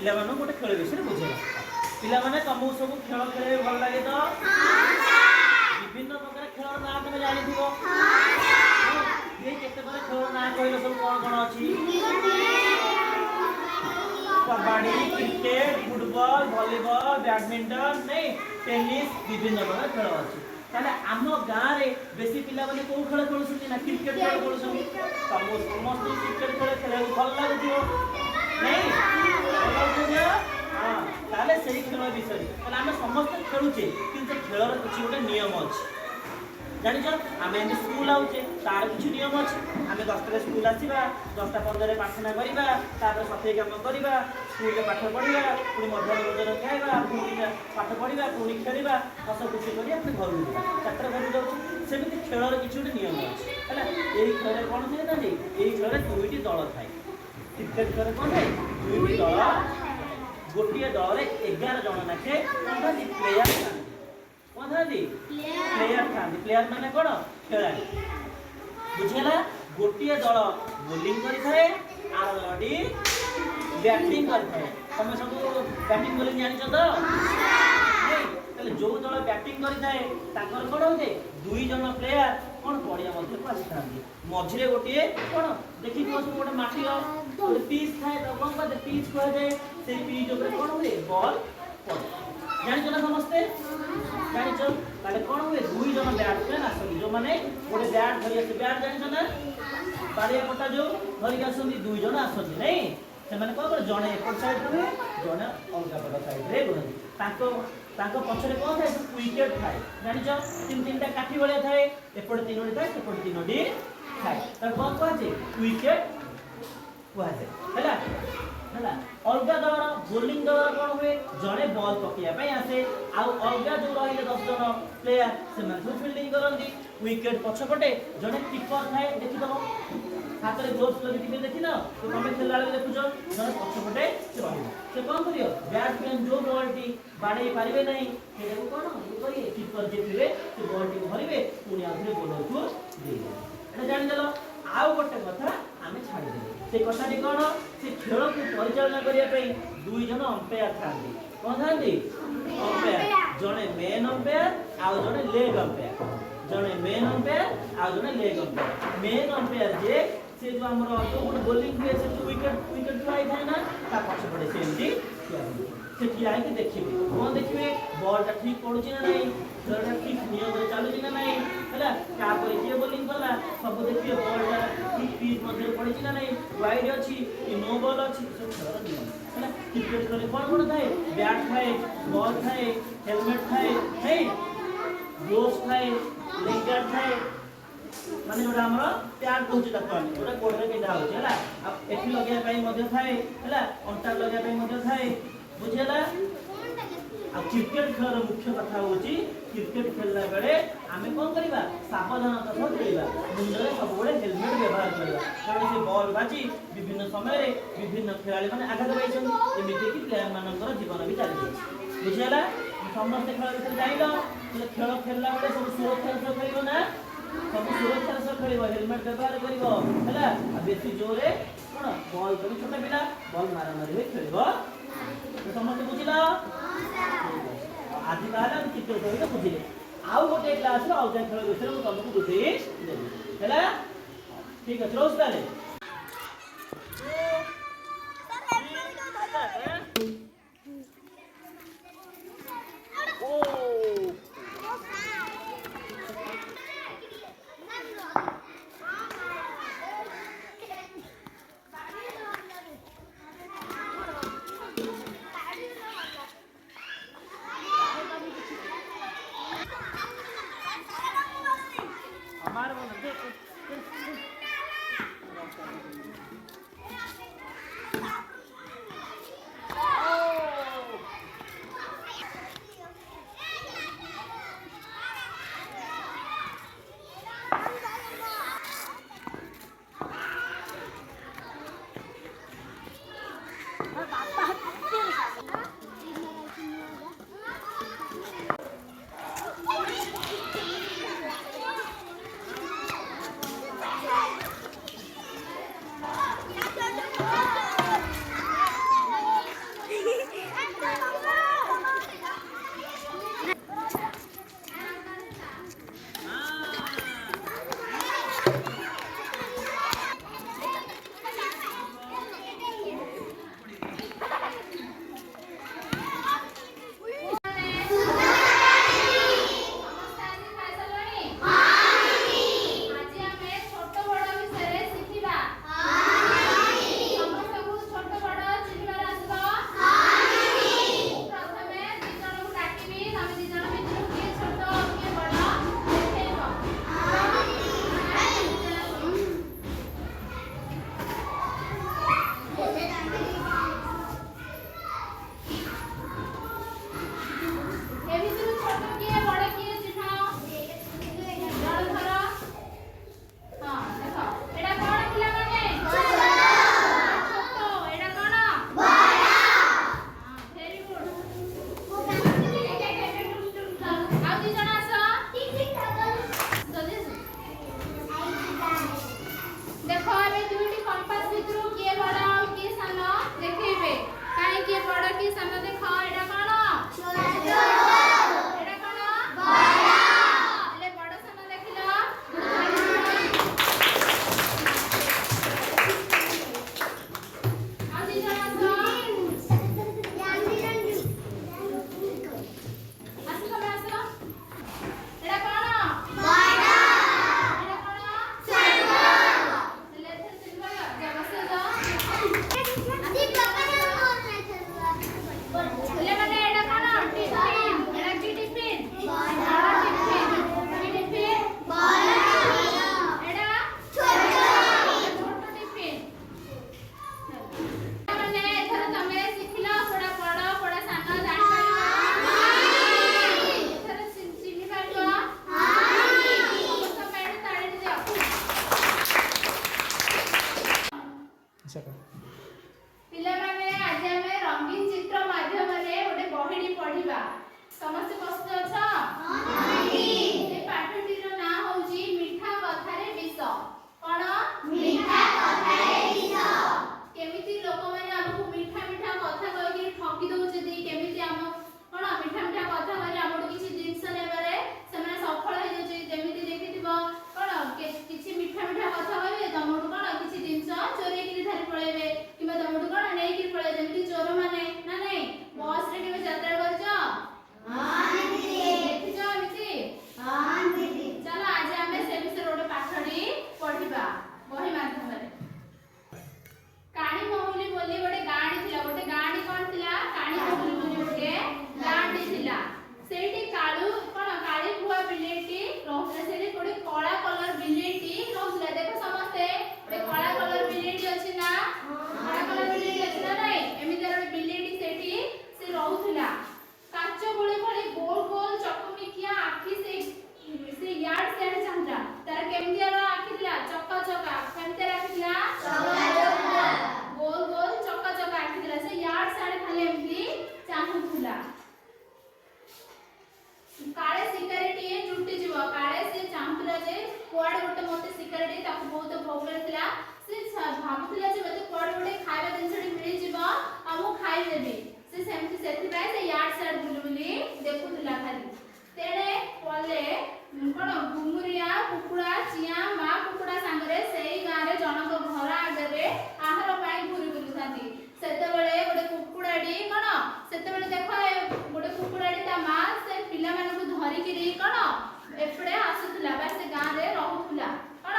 पिलामानू गोटे खेल विषय बुझेगा पिला माने तुमको सब खेल खेले भल लगे तो विभिन्न प्रकार खेल ना तुम जानी थी ये केते प्रकार खेल ना कहलो सब कौन अच्छी kabaddi cricket football volleyball badminton नहीं टेनिस विभिन्न प्रकार खेल अच्छी ताले आम गाँव में बेसी पिला माने को खेल खेलुछन ना क्रिकेट खेल खेलुछन तुमको समस्त क्रिकेट खेल खेले भल लागुथियो नहीं हां ताले सही खेल विषय ताले आम समस्त खेलुचे किंतु खेलर किछि गोटे नियम अछि जानिछ आमे एमि स्कूल आउचे तार किछि नियम अछि आमे 10 रे स्कूल आसीबा 10टा 15 रे प्रार्थना करिबा तापर सफाई काम करिबा स्कूल रे पाठ पढिबा पुनी मध्याह्न भोजन खाइबा पुनी पाठ पढिबा पुनी खेलिबा हस खुशी करी अपने घर जिबा छात्र घर जाउछ सेमिति खेलर किछि गोटे नियम अछि हला एई खेल कोन छै ना एई खेल दुईटी दल थाए क्रिकेट खेल कोन है दुईटी दल गोटिए दल रे 11 जण नाखे कोन प्लेयर प्लेयर था प्लेयर माने कोन खेलाड़ी बुझेला गोटिए दल बोलिंग करि थाए आर दलटी बैटिंग करि थाए तमे सब बैटिंग बोलिंग जानि छ तो ताले जो दल बैटिंग करि थाए ताकर कोन होते दुई जण प्लेयर कोन पडिया मध्ये को आसी थांती मझिरे गोटिए कोन देखि तो सब गोटे माटी गोटे पीच थाए तो कोन कहते पीच कह जाए से पीच ऊपर कोन होते बॉल पड़े जानि छ ना समझते जानिछ ताले कोन हुए दुई जण बैट्समैन आसली जो माने गोटे बैट धरि आसे बैट जानिछ ना बारिया पटा जो धरि आसली दुई जण आसली नै से माने कोन जणे एपट साइड रे जणे अलगा पट साइड रे गुरंती ताको पछरे कोन थाए विकेट थाए जानिछ तीन तीनटा काठी बळिया थाए एपट तीनोडी थाए सेपट तीनोडी थाए त कोन कहजे विकेट कहजे हैला हैला अलगा दल बोलिंग दल कोन हुए जणे बॉल पकिया पई आसे आ अलगा जो रहिले 10 जण प्लेयर से मन फील्डिंग करंदी विकेट पछपटे जणे कीपर थाए देखि दबो हाथ रे ग्लोव्स लगी टिके देखि न तो कमे खेलला ले देखुजो जणे पछपटे से रहिबो से कोन करियो बैट्समैन जो बॉलटी बाडे पारिबे नहीं से कोन करिए कीपर जे थिबे से बॉलटी धरिबे पुनी आधरे बॉलर को देबे एटा जानि देलो आउ गोटे कथा आमे छाडी देबे से कथाटी कोन से खेल को परिचालना करिया पई दुई जण अंपायर थांती कोन थांती अंपायर जणे मेन अंपायर आ जणे लेग अंपायर जणे मेन अंपायर आ जणे लेग अंपायर मेन अंपायर जे से जो हमर जो बोलिंग हुए से विकेट फ्लाई थाए ना ता पछ पड़े से एमती से किया है कि देखिबे कोन देखिबे बॉलटा ठीक पडुची ना नहीं खेलटा ठीक नियम रे चालुची ना नहीं हैला का परे के बोलिंग कला सब देखिबे बॉलटा ठीक पिच मध्ये पडुची ना नहीं वाइड अछि कि नो बॉल अछि सब खेलर नियम हैला क्रिकेट करे कोन थाए बैट थाए बॉल थाए हेलमेट थाए हे ग्लोव्स थाए लेग गार्ड थाए माने जोडा हमर प्याड कहूची ताको जोडा कोड रे केडा होची हैला अब एठी लगे पई मध्ये थाए हैला अंटा लगे पई मध्ये थाए बुझेला आ क्रिकेट खेलर मुख्य कथा होची क्रिकेट खेलला बेले आमे कोन करिबा सावधानता सह खेलिबा मुंडरे सब बेले हेलमेट व्यवहार करिबा कारण से बॉल बाजी विभिन्न समय रे विभिन्न खेलाड़ी माने आघात पाइछन एमिति कि प्लेयर मानकर जीवन भी चली जाय बुझेला समस्त खेल विषय जाइलो खेल खेलला बेले सब सुरक्षा सह खेलिबो ना सब सुरक्षा सह खेलिबो हेलमेट व्यवहार करिवो हैला आ बेसी जोरे कोन बॉल करी छोटा पिला बॉल मारा मारी होई खेलिबो समस्त बुझिला आदि बाला क्रिकेट खेल बुझिले आउ गोटे क्लास रे अलगा खेल विषय मु तुमको बुझेई देबी हैला ठीक है रोज ताले रंगीन चित्र माध्यम रे गोटे बहिडी पढिबा समस्त प्रस्तुत अछ ए पाठटी रो नाम होउची मिठा कथारे विष कोन मिठा कथारे विष केमिति लोक माने हमकु मिठा मिठा कथा कहि के ठकी दउछथि केमिति हम कोन मिठा मिठा कथा कहि हमकु किछि जिंस नेबारे समान सफल हो जछि जेमिति देखिथिबो कोन किछि मिठा मिठा कथा कहि तमडु कोन किछि जिंस चोरी कि धरि पळेबे किबा तमडु कोन नै कि पळे जेमिति चोर माने ना नै बस रे किबा यात्रा करछ हां दीदी देखिछ मिछि हां दीदी चलो आज हमें से विषय रोड पाठडी पढिबा बही माध्यम रे काणी महुली बोली गोटे गाड़ी कोन थिला काणी महुली बोली गोटे गाड़ी थिला सेठी काळू कोन काळी बुआ बिलेटी रहले सेठी गोटे काला कलर बिलेटी रहले देखो समस्ते गोटे काला कलर बिलेटी अछि ना काला कलर बिलेटी अछि ना नै एमि जरा बिलेटी सेठी से रहउथिला काच गोळे भଳି गोल गोल चकमिकिया आखी से यार्ड सेड चांद्रा तार केमति आखी थिला चक्का चक्का केमति आखी थिला चक्का चक्का गोल गोल चक्का चक्का आखी थिला से यार्ड सेड खाली एमति चाहुथिला काळे सिक्युरिटी जुटी जीव काळे से चाहुथिला जे कोड गोटे मते सिक्युरिटी ताको बहुत भोग करथिला से भाबुथिला जे मते कोड गोटे खाଇବା जिंसडी मिली जीव हमु खाइ देबी से सेमति सेथि बाय से यार्ड सेड बुलबुली देखुथिला खाली तेणे पले कोन गुमुरिया कुकुडा चिया मा कुकुडा संगरे सेई गारे जनक घर आगरे आहार पाई घुरी बुलुथांती सेते बेले गोटे कुकुडाडी कोन सेते बेले देखो गोटे कुकुडाडी ता मा से पिला मानकु धरि किरी कोन एपडे आसुथुला बा से गां रे रहउथुला कोन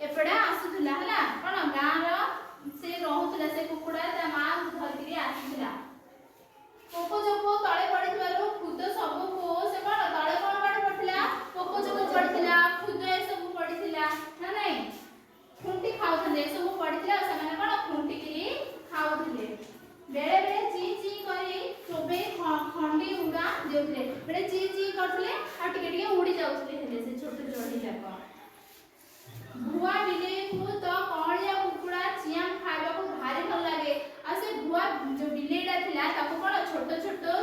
एपडे आसुथुला हला कोन गां रो से रहउथुला से कुकुडा ता मा धरि किरी आसुथुला पोको जोको तळे पडिथबारो खुद सब को से कोन तळे कोन पडि पडथिला पोको जोको पडथिला खुद ए सब पडिथिला ना नै खुंटी खाउथले सब पडिथिला से माने कोन खुंटी किरी खाउथले बेले बेले ची ची करी चोबे खंडी उड़ा देउथले बेले ची ची करथले आ टिके टिके उड़ी जाउथले हेले से छोटे जोडी जाक भुआ बिले को तो कणिया कुकुडा चिया खाइबा को भारी भल लागे आ से भुआ जो बिलेडा थिला ताको कोन छोटो छोटो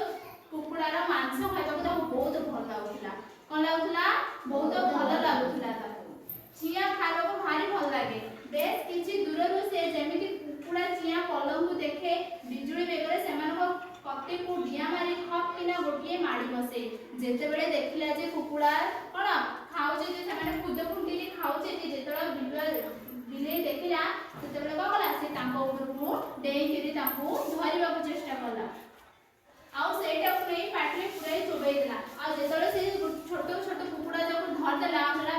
कुकुडार मांस खाइबा को ताको बहुत भल लागुथला कोन लागुथला बहुत भल लागुथला ताको चिया खाइबा को भारी भल लागे बेस किछि दूररु से जेमिति कुकुडा चिया पलंगु देखे बिजुली बेगरे सेमानको कते को डिया मारी खप किना गोटिए माडी बसे जेते बेले देखिला जे कुकुडा कोन खाउचे जे सेमाने खुद खुंटीली खाउचे जे जेतला बिले देखिला सेते बेले को कला से तांको ऊपर को डेई केरी तांको धरिबा को चेष्टा कला आउ सेटा को नै पाटले पुरै चोबई देला आ जेतले से छोटो छोटो कुकुडा जको धर देला हमरा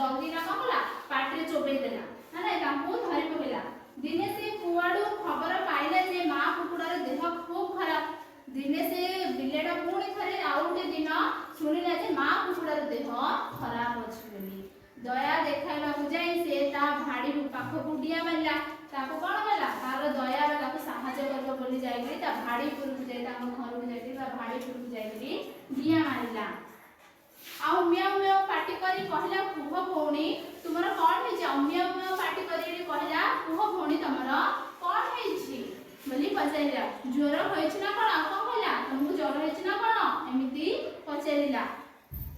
जल्दी ना कला पाटले चोबई देला ना नै तांको धरि पकेला दिने से कुआडू खबर पाइला जे मां कुकुडार देह खूब खराब दिने से बिलेडा पुणी थरे आउटे दिन सुनिला जे मां कुकुडार देह खराब अछि बोली दया देखाइबा को जाई से ता भाडी पाखो गुडिया मारला ताको कोन गला तार दया रे ताको सहायता करबो बोली जाई ता भाडी पुरु जाई ता घर को जाई ता भाडी पुरु जाई डिया मारला आउ म्याउ म्याउ पाटी करी कहला कुह भौणी तुमरा कोन हे जा म्याउ म्याउ पाटी करी कहला कुह भौणी तमरा कोन हे छी बोली पचाइला ज्वर होइछ ना कोन कोन कहला तुमको ज्वर होइछ ना कोन एमिति पचाइला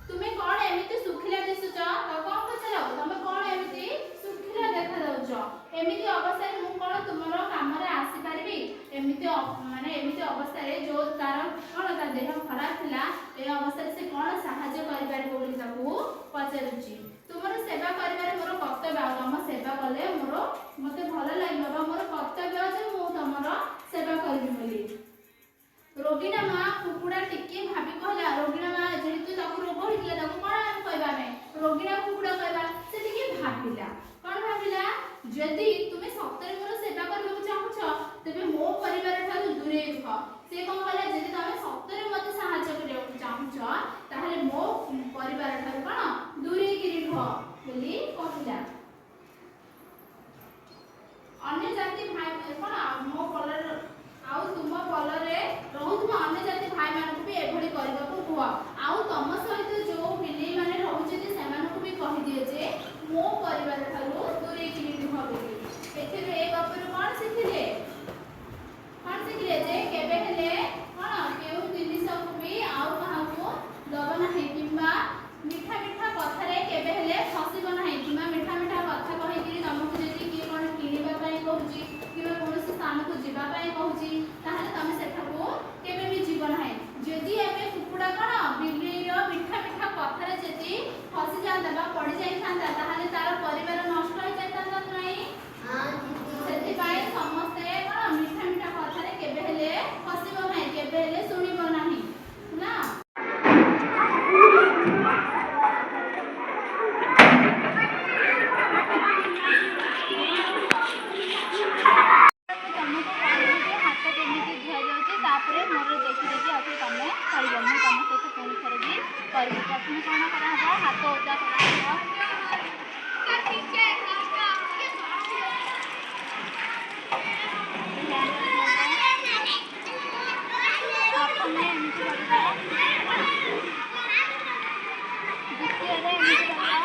तुमे कोन एमिति सुखिला दिसुच त कोन पचाइला तुमे कोन एमिति सुखिला देखा दउछ एमिति अवस्था रे मु कोन तुमरो काम रे आसी पारिबी एमिति माने एमिति अवस्था रे जो तार कोन ता देह खराब थिला ए अवस्था रे से कोन सहायता करि पारिबो बोली ताकू पचारुची तुमरो सेवा करिबारे मोर कर्तव्य हम सेवा कले मोर मते भलो लागि बाबा मोर कर्तव्य जे मु तमरो सेवा करिबी बोली रोगिना मां कुकुडा टिके भाबी कहला रोगिना मां जेतु ताकू रोग होइला ताकू कोन कहबा नै रोगिना कुकुडा कहबा से टिके भाबिला कोन भाबिला जदी तुमे सप्ताहे मोर सेवा करबो चाहूछ तबे मो परिवार ठारू दूरे रह से कोन कहला जदी तमे सप्ताहे मते सहायता करियो चाहूछ ताहले मो परिवार ठारू कोन दूरे गिरी रह बोली कहला अन्य जाति भाई कोन मो पलर आउ तुम पलरे रहउतम अन्य जाति भाई मानकु भी एभली करबा को हुआ आउ तम सहित जो बिली माने रहउचे जे सेमानकु भी कहि दिए जे मो परिवार ठारू दूरे गिरी रह बोली एथिरे ए गपर कोन सिथिले କରିବୁ। ପ୍ରଥମେ କ'ଣ କରାହବ, ହାତ ଓଦା କରାହବ। ପ୍ରଥମେ ଏମିତି କରିବା, ଦ୍ୱିତୀୟରେ ଏମିତି କରିବା,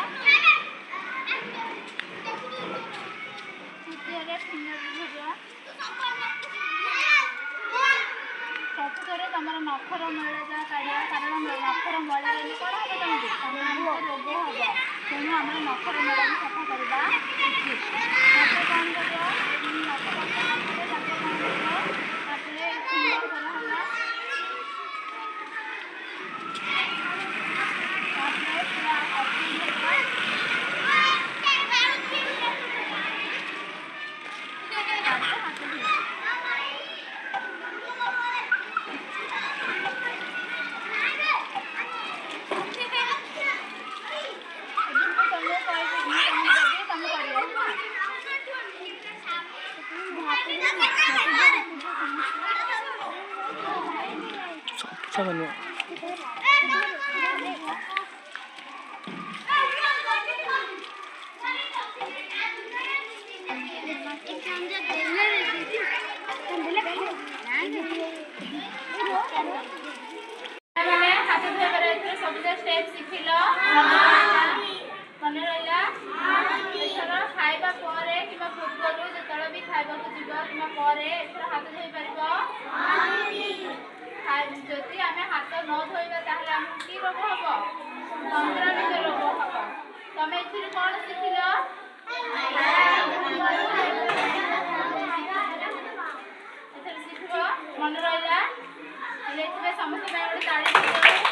ତୃତୀୟରେ ଫିଙ୍ଗର ଧରିବା, ଚତୁର୍ଥରେ ତମର ନଖର ମଇଳା କାଢ଼ିବା। କାରଣ ନଖର ମଇଳା ରହିଲେ କ'ଣ ହେବ, ତମକୁ ରୋଗ ହେବ। ତେଣୁ ଆମର ନଖର ମଇଳାକୁ ସଫା କରିବା ଉଚିତ। ତାପରେ କ'ଣ କରିବ, ନଖ ସଫା କରିଥିଲେ ତାପରେ କ'ଣ କରିବ, ତାପରେ ଫିଙ୍ଗର କରାହେଲା। ତାପରେ ପୁରା ଅତି ଧରିବା, ତାପରେ ହାତ ଧୋଇବା। Sama ହାତ ଧୋଇବାର ଏଥିରେ ସବୁଜ ଷ୍ଟେପ୍ ଶିଖିଲ, ମନେ ରହିଲା। ଏଥର ଖାଇବା ପରେ କିମ୍ବା ପୂର୍ବରୁ ଯେତେବେଳେ ବି ଖାଇବାକୁ ଯିବ କିମ୍ବା ପରେ ଏଥର ହାତ ଧୋଇ ପାରିବ। ଯଦି ଆମେ ହାତ ନ ଧୋଇବା ତାହେଲେ ଆମକୁ କି ରୋଗ ହବ, ସଂକ୍ରମିତ ରୋଗ ହବ। ତମେ ଏଥିରୁ କ'ଣ ଶିଖିଲ, ଏଥର ଶିଖିବ, ମନେ ରହିଲା। ହେଲେ ଏଥିପାଇଁ ସମସ୍ତଙ୍କ ପାଇଁ ଗୋଟେ ତାଳି।